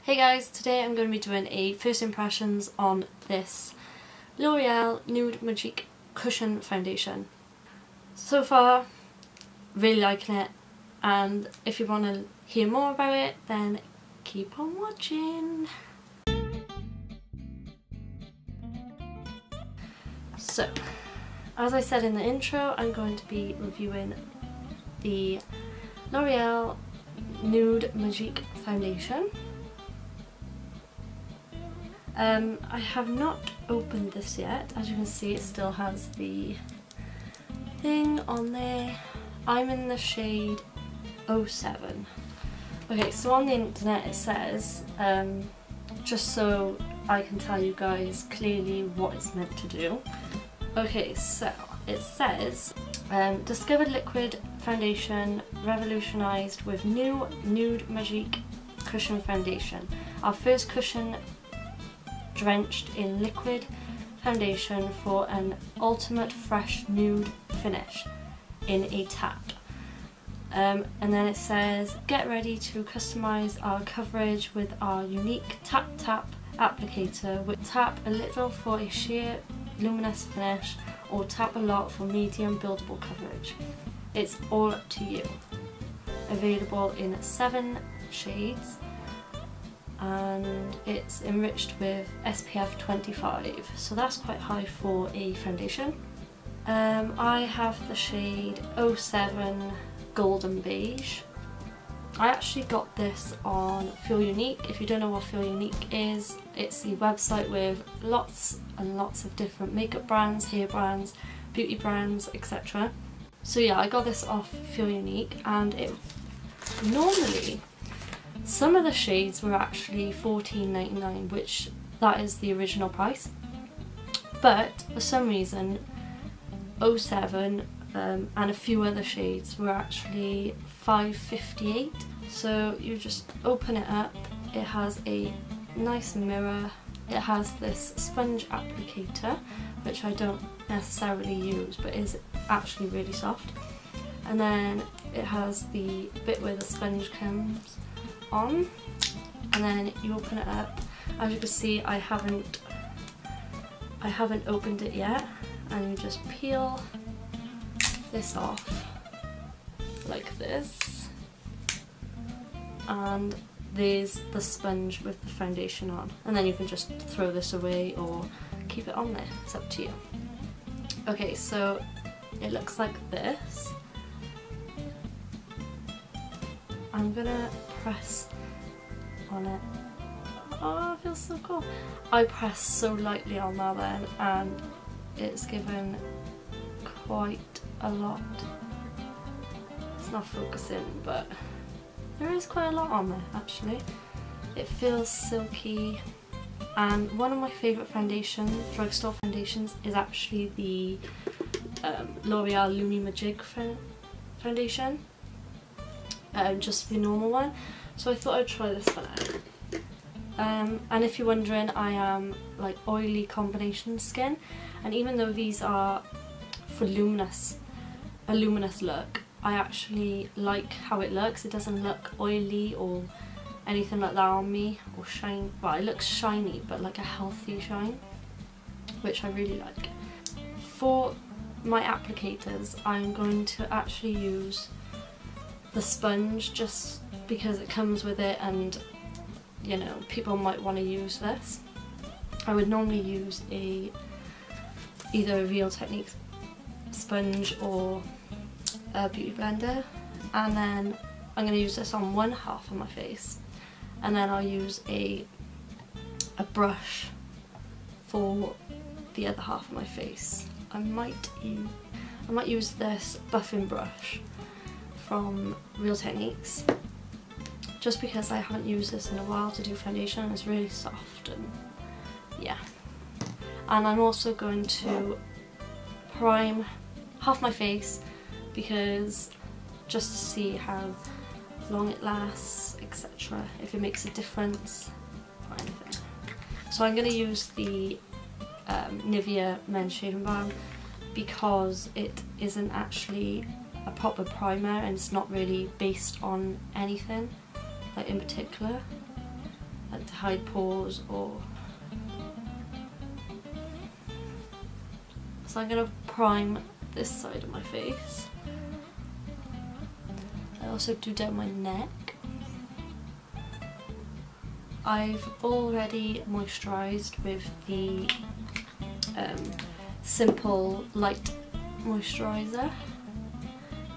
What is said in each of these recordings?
Hey guys, today I'm going to be doing a first impressions on this L'Oreal Nude Magique Cushion Foundation. So far, really liking it, and if you want to hear more about it then keep on watching. So, as I said in the intro, I'm going to be reviewing the L'Oreal Nude Magique Foundation. I have not opened this yet. As you can see, it still has the thing on there. I'm in the shade 07. Okay, so on the internet it says, just so I can tell you guys clearly what it's meant to do. Okay, so it says, discovered liquid foundation revolutionised with new Nude Magique Cushion Foundation. Our first cushion drenched in liquid foundation for an ultimate fresh nude finish in a tap. And then it says, get ready to customise our coverage with our unique tap tap applicator. With tap a little for a sheer luminous finish, or tap a lot for medium buildable coverage. It's all up to you. Available in 7 shades, and it's enriched with SPF 25, so that's quite high for a foundation. I have the shade 07 Golden Beige. I actually got this on Feel Unique. If you don't know what Feel Unique is, it's the website with lots and lots of different makeup brands, hair brands, beauty brands, etc. So yeah, I got this off Feel Unique, and it normally some of the shades were actually $14.99, which that is the original price, but for some reason 07 and a few other shades were actually $5.58. So you just open it up, it has a nice mirror, it has this sponge applicator, which I don't necessarily use but is actually really soft, and then it has the bit where the sponge comes on, and then you open it up. As you can see, I haven't opened it yet, and you just peel this off like this, and there's the sponge with the foundation on, and then you can just throw this away or keep it on there, it's up to you. Okay, so it looks like this. I'm gonna press on it. Oh, it feels so cool. I pressed so lightly on that then, and it's given quite a lot. It's not focusing, but there is quite a lot on there actually. It feels silky, and one of my favourite foundations, drugstore foundations, is actually the L'Oreal Nude Magique foundation. Just the normal one, so I thought I'd try this one out. And if you're wondering, I am like oily combination skin, and even though these are for a luminous look, I actually like how it looks. It doesn't look oily or anything like that on me, or shine. Well, it looks shiny, but like a healthy shine, which I really like. For my applicators, I'm going to actually use the sponge, just because it comes with it, and you know, people might want to use this. I would normally use either a Real Techniques sponge or a beauty blender, and then I'm going to use this on one half of my face, and then I'll use a brush for the other half of my face. I might use this buffing brush from Real Techniques, just because I haven't used this in a while to do foundation, and it's really soft, and yeah. And I'm also going to prime half my face, because just to see how long it lasts, etc., if it makes a difference or anything. So I'm going to use the Nivea Men's Shaving Balm, because it isn't actually a proper primer, and it's not really based on anything like in particular. like to hide pores or... So I'm going to prime this side of my face. I also do down my neck. I've already moisturised with the Simple Light Moisturiser,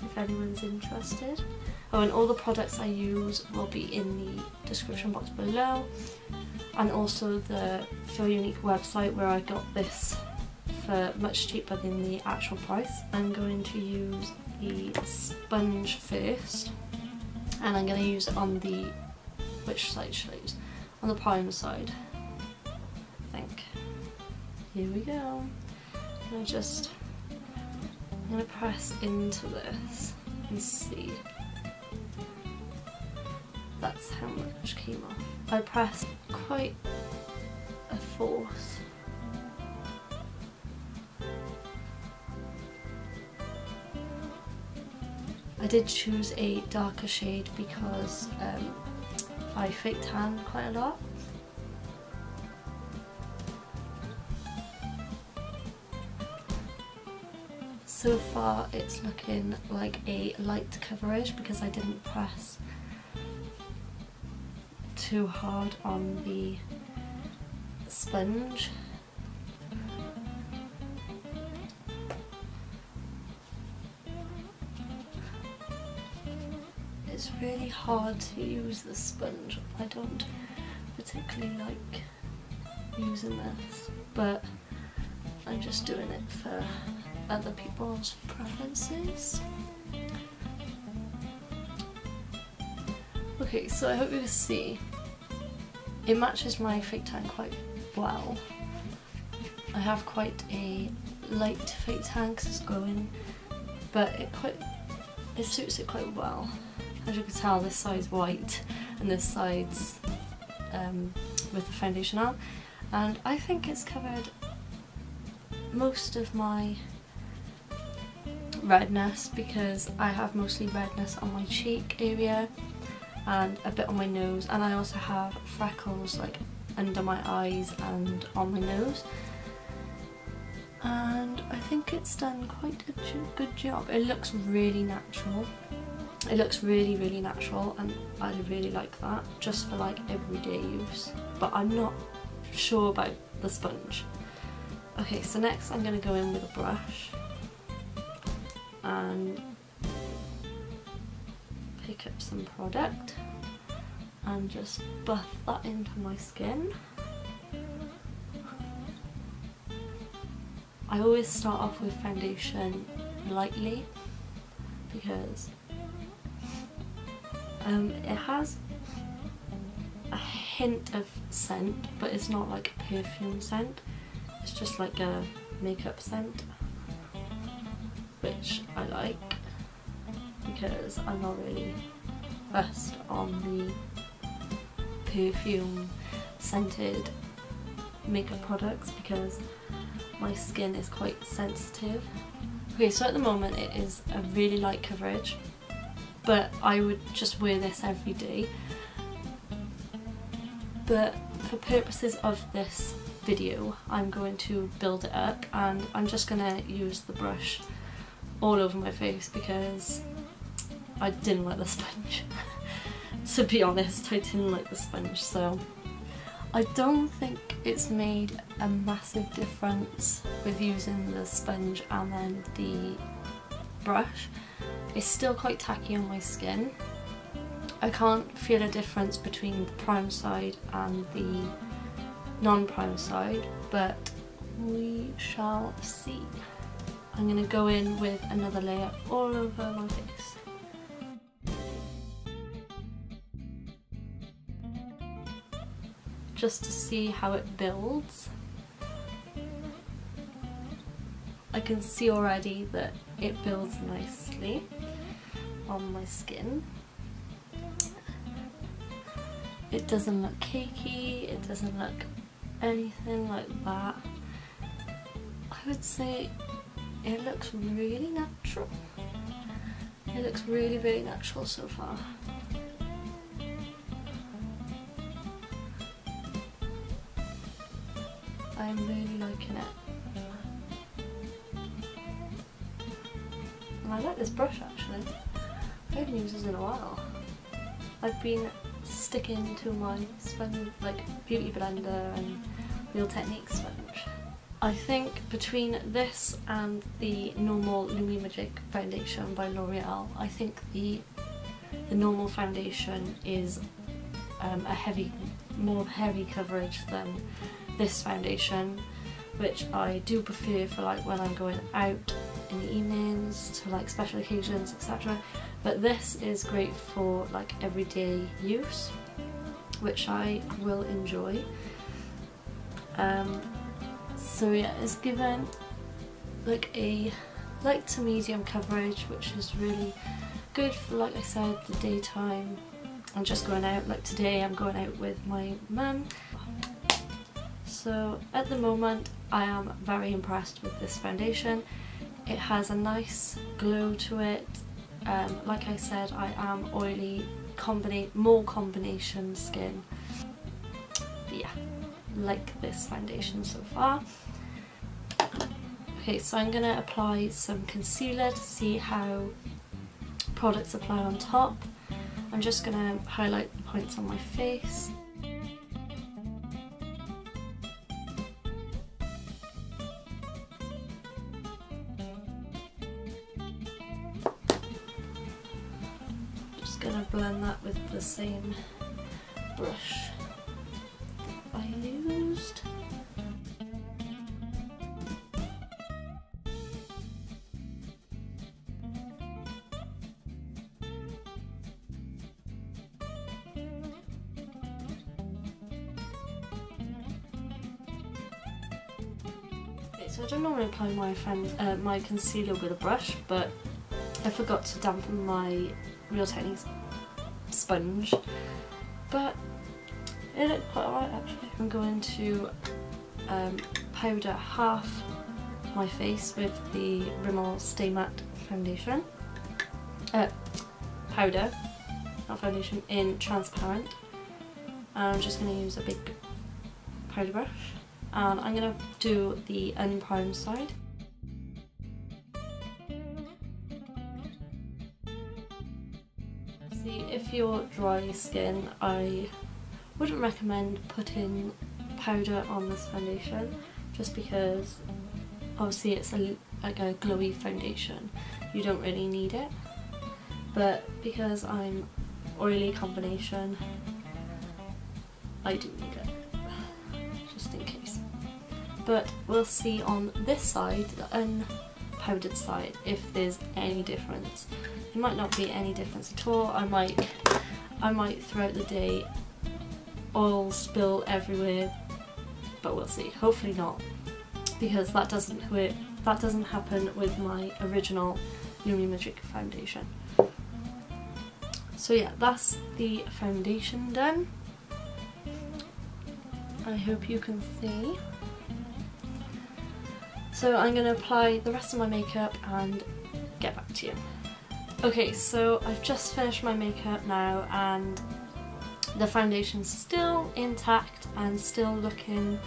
if anyone's interested. Oh, and all the products I use will be in the description box below, and also the Feel Unique website where I got this for much cheaper than the actual price. I'm going to use the sponge first, and I'm going to use it on the... which side should I use? On the prime side, I think. Here we go. I'm going to press into this and see. That's how much came off. I pressed quite a force. I did choose a darker shade because I fake tan quite a lot. So far it's looking like a light coverage because I didn't press too hard on the sponge. It's really hard to use the sponge. I don't particularly like using this, but I'm just doing it for other people's preferences. Okay, so I hope you can see it matches my fake tan quite well. I have quite a light fake tan because it's glowing, but it suits it quite well. As you can tell, this side's white and this side's with the foundation on, and I think it's covered most of my redness because I have mostly redness on my cheek area and a bit on my nose, and I also have freckles like under my eyes and on my nose, and I think it's done quite a good job. It looks really natural. It looks really, really natural, and I really like that just for like everyday use, but I'm not sure about the sponge. Okay, so next I'm going to go in with a brush and pick up some product and just buff that into my skin. I always start off with foundation lightly because it has a hint of scent, but it's not like a perfume scent. It's just like a makeup scent, which I like because I'm not really fussed on the perfume scented makeup products because my skin is quite sensitive. Okay, so at the moment it is a really light coverage, but I would just wear this every day. But for purposes of this video, I'm going to build it up, and I'm just going to use the brush all over my face because I didn't like the sponge. To be honest, I didn't like the sponge, so I don't think it's made a massive difference with using the sponge and then the brush. It's still quite tacky on my skin. I can't feel a difference between the prime side and the non-prime side, but we shall see. I'm going to go in with another layer all over my face. Just to see how it builds. I can see already that it builds nicely on my skin. It doesn't look cakey, it doesn't look anything like that. I would say it looks really natural. It looks really, really natural so far. I'm really liking it. And I like this brush actually. I haven't used this in a while. I've been sticking to my sponge, like Beauty Blender and Real Technique sponge. I think between this and the normal Nude Magique foundation by L'Oreal, I think the normal foundation is more heavy coverage than this foundation, which I do prefer for like when I'm going out in the evenings to like special occasions, etc. But this is great for like everyday use, which I will enjoy. So yeah, it's given like a light to medium coverage, which is really good for, like I said, the daytime. I'm just going out, like today I'm going out with my mum. So at the moment I am very impressed with this foundation. It has a nice glow to it. Like I said, I am oily, more combination skin. But yeah, like this foundation so far. Okay, so I'm going to apply some concealer to see how products apply on top. I'm just going to highlight the points on my face. Just going to blend that with the same brush I used. So I don't normally apply my concealer with a brush, but I forgot to dampen my Real Technique sponge, but it looked quite alright actually. I'm going to powder half my face with the Rimmel Stay Matte foundation. Powder, not foundation, in transparent. And I'm just going to use a big powder brush. And I'm going to do the unprimed side. See, if you're dry skin, I wouldn't recommend putting powder on this foundation, just because obviously it's like a glowy foundation. You don't really need it. But because I'm oily combination, I do need it, just in case. But we'll see on this side, the unpowdered side, if there's any difference. There might not be any difference at all. I might throughout the day oil spill everywhere, but we'll see. Hopefully not, because that doesn't happen with my original Nude Magique foundation. So yeah, that's the foundation done. I hope you can see. So I'm going to apply the rest of my makeup and get back to you. Okay, so I've just finished my makeup now and the foundation's still intact and still looking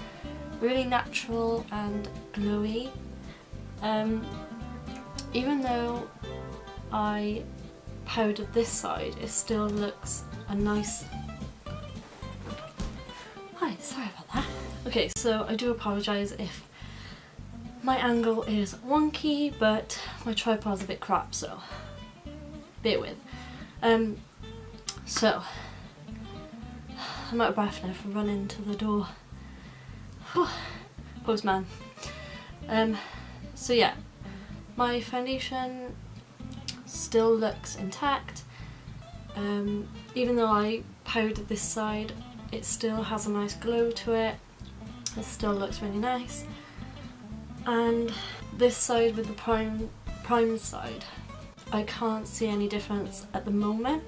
really natural and glowy. Even though I powdered this side, it still looks a nice... Hi, sorry about that. Okay, so I do apologise if my angle is wonky, but my tripod's a bit crap, so bear with. So I'm out of breath now from running to the door. Postman. So yeah, my foundation still looks intact. Even though I powdered this side, it still has a nice glow to it. It still looks really nice. And this side with the primed side, I can't see any difference at the moment,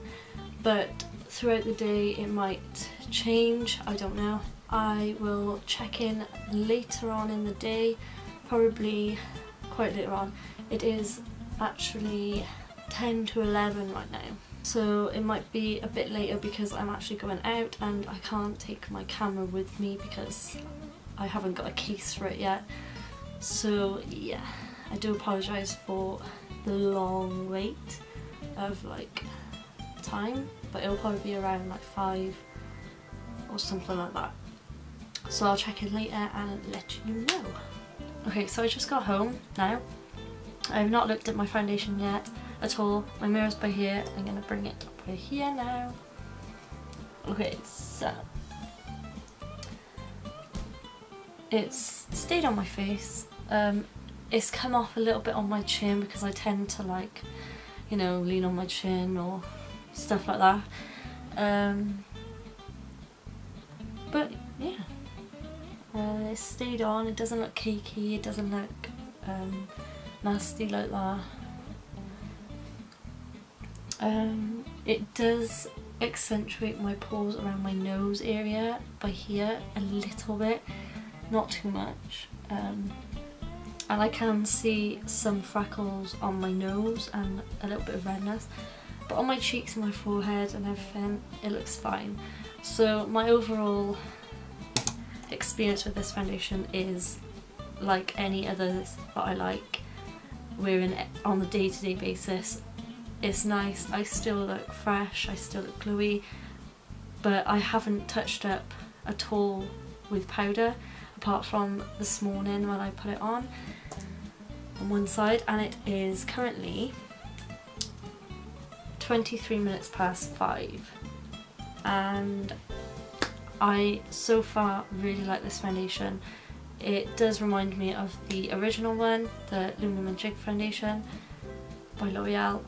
but throughout the day it might change, I don't know. I will check in later on in the day, probably quite later on. It is actually 10 to 11 right now, so it might be a bit later because I'm actually going out and I can't take my camera with me because I haven't got a case for it yet. So yeah, I do apologise for the long wait of like time, but it'll probably be around like 5 or something like that. So I'll check in later and let you know. Okay, so I just got home now. I have not looked at my foundation yet at all. My mirror's by here. I'm going to bring it up by here now. Okay, so it's stayed on my face. It's come off a little bit on my chin because I tend to like, you know, lean on my chin or stuff like that. But yeah, it stayed on. It doesn't look cakey, it doesn't look nasty like that. It does accentuate my pores around my nose area by here a little bit, not too much. And I can see some freckles on my nose and a little bit of redness, but on my cheeks and my forehead and everything it looks fine. So my overall experience with this foundation is like any others that I like wearing on the day-to-day basis. It's nice, I still look fresh, I still look glowy, but I haven't touched up at all with powder apart from this morning when I put it on one side, and it is currently 23 minutes past 5 and I so far really like this foundation. It does remind me of the original one, the Nude Magique foundation by L'Oreal,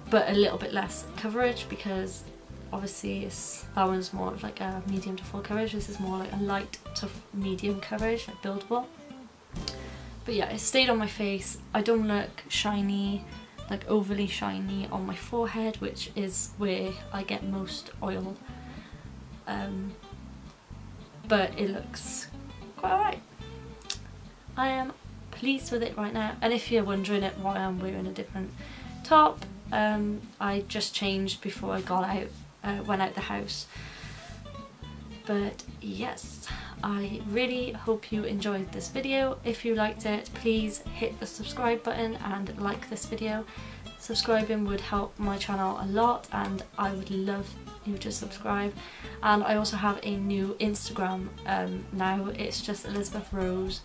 but a little bit less coverage because obviously that one's more of like a medium to full coverage. This is more like a light to medium coverage, like buildable. But yeah, it stayed on my face. I don't look shiny, like overly shiny on my forehead, which is where I get most oil. But it looks quite alright. I am pleased with it right now, and if you're wondering why I'm wearing a different top, I just changed before I got out, went out the house. But yes, I really hope you enjoyed this video. If you liked it, please hit the subscribe button and like this video. Subscribing would help my channel a lot and I would love you to subscribe. And I also have a new Instagram now. It's just Elizabeth Rose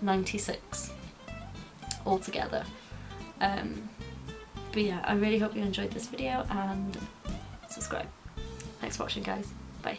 96 altogether. But yeah, I really hope you enjoyed this video and subscribe. Thanks for watching, guys. Bye.